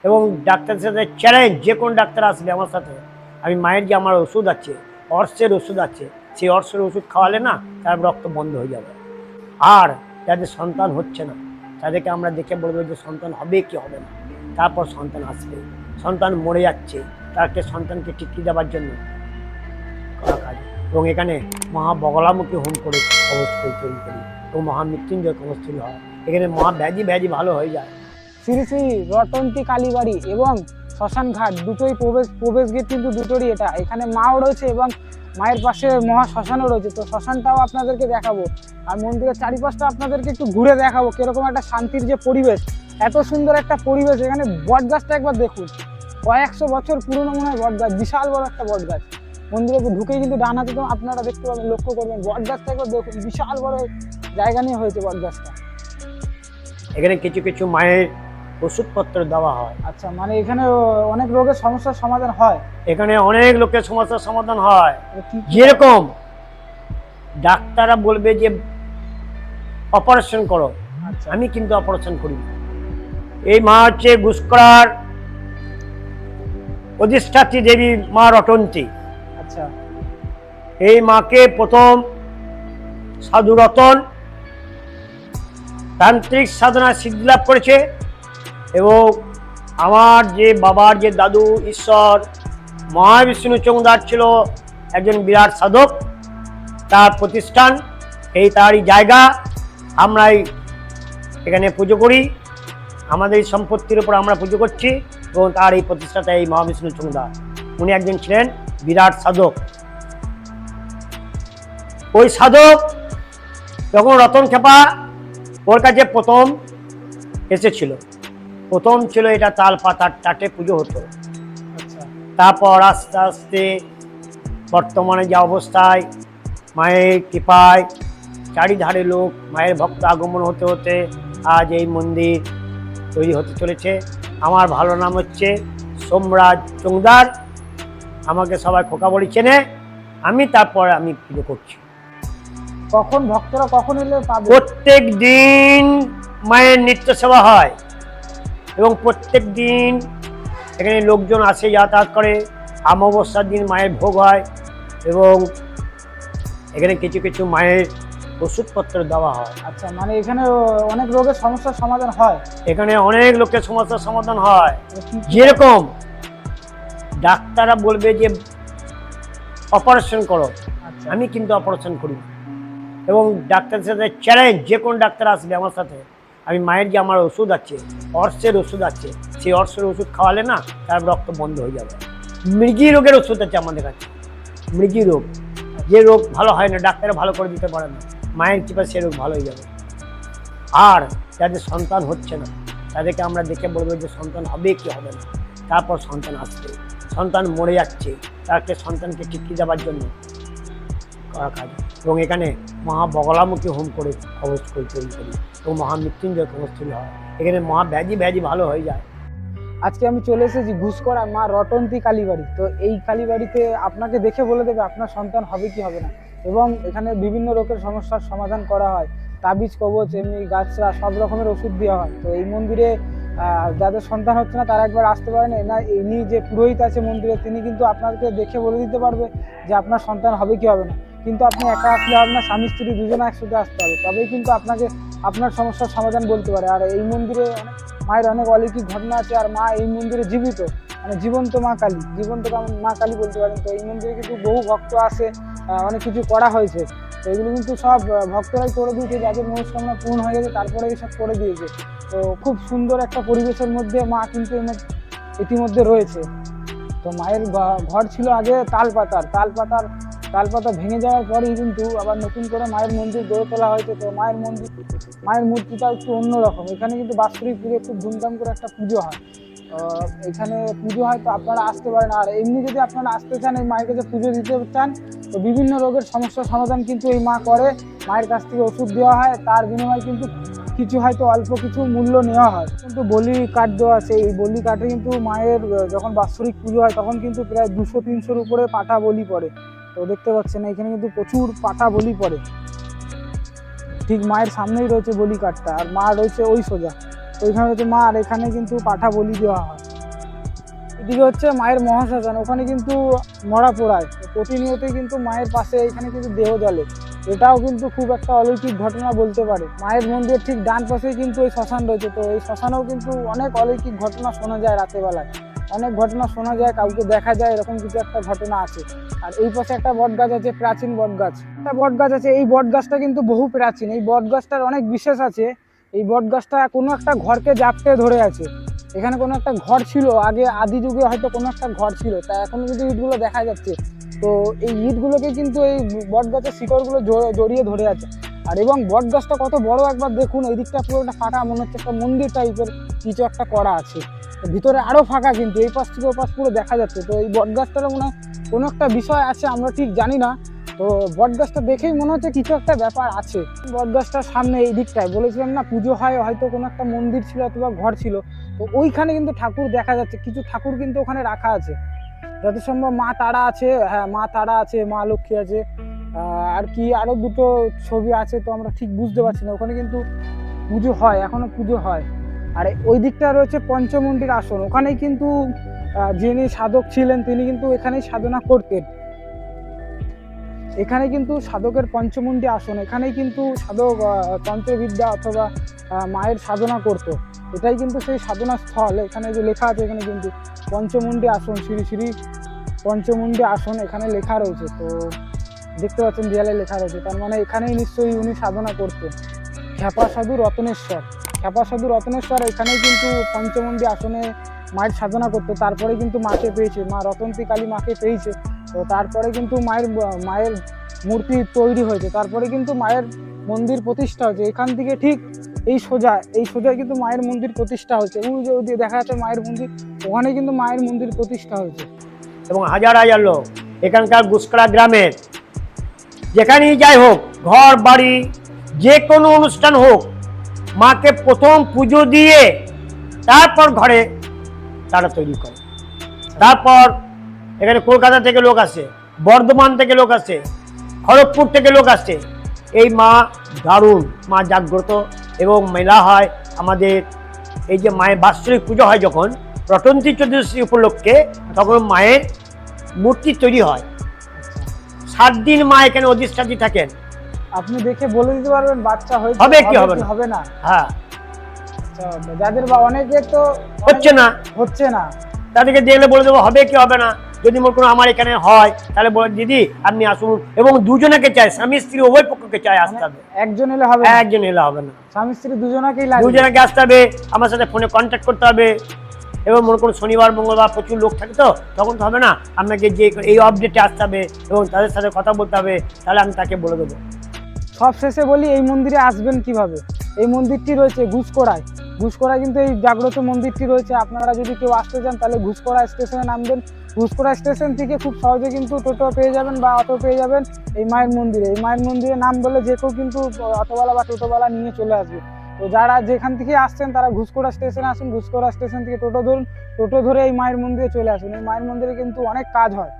এবং ডাক্তারের সাথে চ্যালেঞ্জ, যে কোনো ডাক্তার আসলে আমার সাথে, আমি মায়ের যে আমার ওষুধ আছে, অর্সের ওষুধ আছে, সেই অর্সের ওষুধ খাওয়ালে না তার রক্ত বন্ধ হয়ে যাবে। আর যাদের সন্তান হচ্ছে না তাদেরকে আমরা দেখে বলবো যে সন্তান হবে কি হবে না, তারপর সন্তান আসবে। সন্তান মরে যাচ্ছে, তাকে সন্তানকে টিকিয়ে দেওয়ার জন্য করা কাজ। এবং এখানে মহা বগলামুখী হোম করে কবচ তৈরি করি এবং মহামৃত্যুঞ্জয় কবচ তৈরি হয়। এখানে মহা ব্যাধি ভালো হয়ে যায়। শ্রী শ্রী রটন্তী কালীবাড়ি এবং শ্মশান ঘাট দুটোই প্রবেশ গেট কিন্তু দুটোরই এটা। এখানে মাও রয়েছে এবং মায়ের পাশে মহা শ্মশানও রয়েছে। তো শ্মশানটাও আপনাদেরকে দেখাবো আর মন্দিরের চারিপাশটা আপনাদেরকে একটু ঘুরে দেখাবো কিরকম একটা শান্তির যে পরিবেশ, এত সুন্দর একটা পরিবেশ। এখানে বট গাছটা একবার দেখুন, কয়েকশো বছর পুরনো মনে হয় বট গাছ, বিশাল বড় একটা বট গাছ। মন্দিরে ঢুকেই কিন্তু ডান হাতে তো আপনারা দেখতে পাবেন, লক্ষ্য করবেন বট গাছটা একবার দেখুন, বিশাল বড় জায়গা নিয়ে হয়েছে বট গাছটা। এখানে কিছু কিছু মায়ের ওষুধপত্র দেওয়া হয়। আচ্ছা, মানে এখানে অনেক রোগের সমস্যার সমাধান হয়। এখানে অনেক লোকের সমস্যার সমাধান হয়। যেরকম ডাক্তাররা বলবে যে অপারেশন করো, আচ্ছা, আমি কিন্তু অপারেশন করি না। এই মা হচ্ছে গুসকরার অধিষ্ঠাত্রী দেবী মা রটন্তী। আচ্ছা, এই মাকে প্রথম সাধু রতন তান্ত্রিক সাধনা সিদ্ধি লাভ করেছে এবং আমার যে বাবার যে দাদু ঈশ্বর মহাবিষ্ণু চৌংদার ছিল একজন বিরাট সাধক, তার প্রতিষ্ঠান এই তারই জায়গা। আমরাই এখানে পুজো করি, আমাদের এই সম্পত্তির উপর আমরা পুজো করছি এবং তার এই প্রতিষ্ঠাতা এই মহাবিষ্ণু চৌংদার, উনি একজন ছিলেন বিরাট সাধক। ওই সাধক যখন রতন খেপা ওর কাছে প্রথম এসেছিল, প্রথম ছিল এটা তাল পাতার টাটে পুজো হতো। আচ্ছা, তারপর আস্তে আস্তে বর্তমানে যে অবস্থায় মায়ের কৃপায় চারিধারে লোক মায়ের ভক্ত আগমন হতে হতে আজ এই মন্দির তৈরি হতে চলেছে। আমার ভালো নাম হচ্ছে সোমরাজ চৌংদার, আমাকে সবাই খোকা বলি চেনে। তারপরে আমি পুজো করছি। কখন ভক্তরা কখন এলে পাবে? প্রত্যেক দিন মায়ের নিত্য সেবা হয় এবং প্রত্যেক দিন এখানে লোকজন আসে, যাতায়াত করে। অমাবস্যার দিন মায়ের ভোগ হয় এবং এখানে কিছু কিছু মায়ের ওষুধপত্র দেওয়া হয়। আচ্ছা, মানে এখানে অনেক রোগের সমস্যার সমাধান হয়। এখানে অনেক লোকের সমস্যার সমাধান হয়। যেরকম ডাক্তাররা বলবে যে অপারেশন করো, আচ্ছা, আমি কিন্তু অপারেশন করি না। এবং ডাক্তারের সাথে চ্যালেঞ্জ, যে কোনো ডাক্তার আসলে আমার সাথে, আমি মায়ের যে আমার ওষুধ আছে, অর্সের ওষুধ আছে, সেই অর্সের ওষুধ খাওয়ালে না তার রক্ত বন্ধ হয়ে যাবে। মৃগী রোগের ওষুধ আছে আমাদের কাছে, মৃগী রোগ, যে রোগ ভালো হয় না, ডাক্তারে ভালো করে দিতে পারে না, মায়ের কৃপা সে রোগ ভালো হয়ে যাবে। আর যাদের সন্তান হচ্ছে না তাদেরকে আমরা দেখে বলবো যে সন্তান হবে কি হবে না, তারপর সন্তান আসবে। সন্তান মরে যাচ্ছে, তাকে সন্তানকে টিকিয়ে দেওয়ার জন্য করা কাজ। এবং এখানে মহা বগলামুখী হোম করে কবচ তৈরি করি এবং মহামৃত্যুঞ্জয় কবচ তৈরি হয়। এখানে মহা ব্যাধি ভালো হয়ে যায়। আজকে আমি চলে এসেছি গুসকরা মা রটন্তী কালীবাড়ি। তো এই কালীবাড়িতে আপনাকে দেখে বলে দেবে আপনার সন্তান হবে কি হবে না। এবং এখানে বিভিন্ন রোগের সমস্যার সমাধান করা হয়, তাবিজ কবচ এমনি গাছরা সব রকমের ওষুধ দেওয়া হয়। তো এই মন্দিরে যাদের সন্তান হচ্ছে না তারা একবার আসতে পারেন। না, ইনি যে পুরোহিত আছে মন্দিরে, তিনি কিন্তু আপনাকে দেখে বলে দিতে পারবে যে আপনার সন্তান হবে কি হবে না। কিন্তু আপনি একা আসলে হবে না, স্বামী স্ত্রী দুজনে একসাথে আসতে হবে, তবেই কিন্তু আপনাকে আপনার সমস্যার সমাধান বলতে পারে। আর এই মন্দিরে মায়ের অনেক অলৌকিক ঘটনা আছে। আর মা এই মন্দিরে জীবিত, মানে জীবন্ত মা কালী, জীবন্ত মা কালী বলতে পারেন। তো এই মন্দিরে কিন্তু বহু ভক্ত আসে, অনেক কিছু করা হয়েছে। তো এগুলো কিন্তু সব ভক্তরাই করে দিয়েছে, যাদের মনস্কামনা পূর্ণ হয়ে গেছে তারপরে এইসব করে দিয়েছে। তো খুব সুন্দর একটা পরিবেশের মধ্যে মা কিন্তু ইতিমধ্যে রয়েছে। তো মায়ের ঘর ছিল আগে তালপাতা ভেঙে যাওয়ার পরেই কিন্তু আবার নতুন করে মায়ের মন্দির গড়ে তোলা হয়েছে। তো মায়ের মূর্তিটা একটু অন্যরকম। এখানে কিন্তু বাৎসরিক পুজো খুব ধুমধাম করে একটা পুজো হয়, এখানে পুজো হয়। তো আপনারা আসতে পারেন। আর এমনি যদি আপনারা আসতে চান, এই মায়ের কাছে পুজো দিতে চান, তো বিভিন্ন রোগের সমস্যার সমাধান কিন্তু এই মা করে। মায়ের কাছ থেকে ওষুধ দেওয়া হয়, তার বিনিময়ে কিন্তু কিছু হয়তো অল্প কিছু মূল্য নেওয়া হয়। কিন্তু বলি কাঠ দেওয়া আছে, এই বলি কাঠে কিন্তু মায়ের যখন বাৎসরিক পুজো হয় তখন কিন্তু প্রায় 200-300-র উপরে পাঠা বলি পড়ে। তো দেখতে পাচ্ছেন এখানে কিন্তু প্রচুর পাঠা বলি পড়ে। ঠিক মায়ের সামনেই রয়েছে বলি কাঠটা, আর মা রয়েছে ওই সোজা, ওইখানে রয়েছে মা, আর এখানে কিন্তু পাঠা বলি দেওয়া হয়। এদিকে হচ্ছে মায়ের মহাশ্মশান, ওখানে কিন্তু মরা পোড়ায়, তো প্রতিনিয়তই কিন্তু মায়ের পাশে এখানে কিন্তু দেহ জ্বলে। এটাও কিন্তু খুব একটা অলৌকিক ঘটনা বলতে পারে। মায়ের মন্দিরের ঠিক ডান পাশেই কিন্তু এই শ্মশান রয়েছে, তো এই শ্মশানেও কিন্তু অনেক অলৌকিক ঘটনা শোনা যায় রাতের বেলায়, অনেক ঘটনা শোনা যায়, কাউকে দেখা যায়, এরকম কিছু একটা ঘটনা আছে। আর এই পাশে একটা বট গাছ আছে, প্রাচীন বট গাছ, একটা বট গাছ আছে। এই বট গাছটা কিন্তু বহু প্রাচীন, এই বট গাছটার অনেক বিশেষ আছে। এই বট গাছটা কোনো একটা ঘরকে জাপটে ধরে আছে। এখানে কোনো একটা ঘর ছিল আগে, আদি যুগে হয়তো কোনো একটা ঘর ছিল, তা এখন কিন্তু ইটগুলো দেখা যাচ্ছে। তো এই ইটগুলোকে কিন্তু এই বট গাছের শিকড়গুলো জড়িয়ে ধরে আছে। আর এবং বট গাছটা কত বড় একবার দেখুন, এই দিকটা পুরো একটা ফাঁকা, মনে হচ্ছে একটা মন্দির টাইপের কিছু একটা করা আছে। তো ভিতরে আরো ফাঁকা, কিন্তু এই পাশ থেকে ও পাশ পুরো দেখা যাচ্ছে। তো এই বট গাছটার মনে হয় কোনো একটা বিষয় আছে, আমরা ঠিক জানি না। তো বট গাছটা দেখেই মনে হচ্ছে কিছু একটা ব্যাপার আছে। বট গাছটার সামনে এই দিকটায় বলেছিলাম না পুজো হয়, হয়তো কোনো একটা মন্দির ছিল অথবা ঘর ছিল। তো ওইখানে কিন্তু ঠাকুর দেখা যাচ্ছে, কিছু ঠাকুর কিন্তু ওখানে রাখা আছে। যত সম্ভব মা তারা আছে, হ্যাঁ মা তারা আছে, মা লক্ষ্মী আছে, আর কি আরো দুটো ছবি আছে, তো আমরা ঠিক বুঝতে পারছি না। ওখানে কিন্তু পুজো হয়, এখনো পুজো হয়। আর ওই দিকটা রয়েছে পঞ্চমুণ্ডির আসন, ওখানেই কিন্তু যিনি সাধক ছিলেন তিনি কিন্তু এখানেই সাধনা করতেন। এখানে কিন্তু সাধকের পঞ্চমুণ্ডি আসন, এখানেই কিন্তু সাধক তন্ত্রবিদ্যা অথবা মায়ের সাধনা করতো। এটাই কিন্তু সেই সাধনা স্থল। এখানে যে লেখা আছে, এখানে কিন্তু পঞ্চমুণ্ডি আসন, শ্রী শ্রী পঞ্চমুণ্ডি আসন এখানে লেখা রয়েছে। তো দেখতে পাচ্ছেন দেয়ালে লেখা রয়েছে, তার মানে এখানেই নিশ্চয়ই উনি সাধনা করতেন। খ্যাপা সাধু রত্নেশ্বর, খ্যাপা সাধু রত্নেশ্বর এখানেই কিন্তু পঞ্চমুণ্ডি আসনে মায়ের সাধনা করতো। তারপরে কিন্তু মাকে পেয়েছে, মা রতন্তী কালী মাকে পেয়েছে। তো তারপরে কিন্তু মায়ের মূর্তি তৈরি হয়েছে, তারপরে কিন্তু মায়ের মন্দির প্রতিষ্ঠা হয়েছে। এখান থেকে ঠিক এই সোজা কিন্তু মায়ের মন্দির প্রতিষ্ঠা হয়েছে। ওই যে ওদিকে দেখা যাচ্ছে মায়ের মন্দির, ওখানে কিন্তু মায়ের মন্দির প্রতিষ্ঠা হয়েছে। এবং হাজার হাজার লোক এখানকার গুসকরা গ্রামের যেখানেই যাই হোক, ঘর বাড়ি যে কোনো অনুষ্ঠান হোক, মাকে প্রথম পুজো দিয়ে তারপর ঘরে তারা তৈরি করে। তারপর এখানে কলকাতা থেকে লোক আসে, বর্ধমান থেকে লোক আসে, খড়গপুর থেকে লোক আসে। এই মা দারুণ, মা জাগ্রত এবং মেলা হয় আমাদের। এই যে মায়ের বাৎসরিক পুজো হয় যখন রটন্তী চতুর্দশী উপলক্ষে, তখন মায়ের মূর্তি তৈরি হয়। 7 দিন মা এখানে অধিষ্ঠাত্রী থাকেন। আপনি দেখে বলে দিতে পারবেন বাচ্চা হবে কি হবে না? হ্যাঁ, আচ্ছা, যাদের বা অনেকের তো হচ্ছে না, তাদেরকে দেখলে বলে দেবো হবে কি হবে না। যদি মনে করো আমার এখানে হয়, তাহলে বলে দিদি আপনি আসুন। এবং দুজনকে চাই, স্বামী স্ত্রী উভয় পক্ষকে চাই আসতে হবে। একজন এলে হবে না? একজন এলে হবে না, স্বামী স্ত্রী দুজনকেই লাগবে। দুজনকে আসতে হবে, আমার সাথে ফোনে কন্ট্যাক্ট করতে হবে। এবং মনে করুন শনিবার মঙ্গলবার প্রচুর লোক থাকে, তো তখন তো হবে না, আপনাকে যে এই আপডেটে আসতে হবে এবং তাদের সাথে কথা বলতে হবে, তাহলে আমি তাকে বলে দেবো। সব শেষে বলি, এই মন্দিরে আসবেন কিভাবে। এই মন্দিরটি রয়েছে ঘুষকড়ায়, ঘুষকড়ায় কিন্তু এই জাগ্রত মন্দিরটি রয়েছে। আপনারা যদি কেউ আসতে চান তাহলে ঘুষকড়া স্টেশনে নামবেন। ঘুষকড়া স্টেশন থেকে খুব সহজে কিন্তু টোটো পেয়ে যাবেন বা অটো পেয়ে যাবেন এই মায়ের মন্দিরে। এই মায়ের মন্দিরে নাম বলে যে কেউ কিন্তু অটোওয়ালা বা টোটোওয়ালা নিয়ে চলে আসবে। তো যারা যেখান থেকে আসছেন তারা ঘুষকড়া স্টেশনে আসুন, ঘুষকড়া স্টেশন থেকে টোটো ধরুন, টোটো ধরে এই মায়ের মন্দিরে চলে আসুন। এই মায়ের মন্দিরে কিন্তু অনেক কাজ হয়।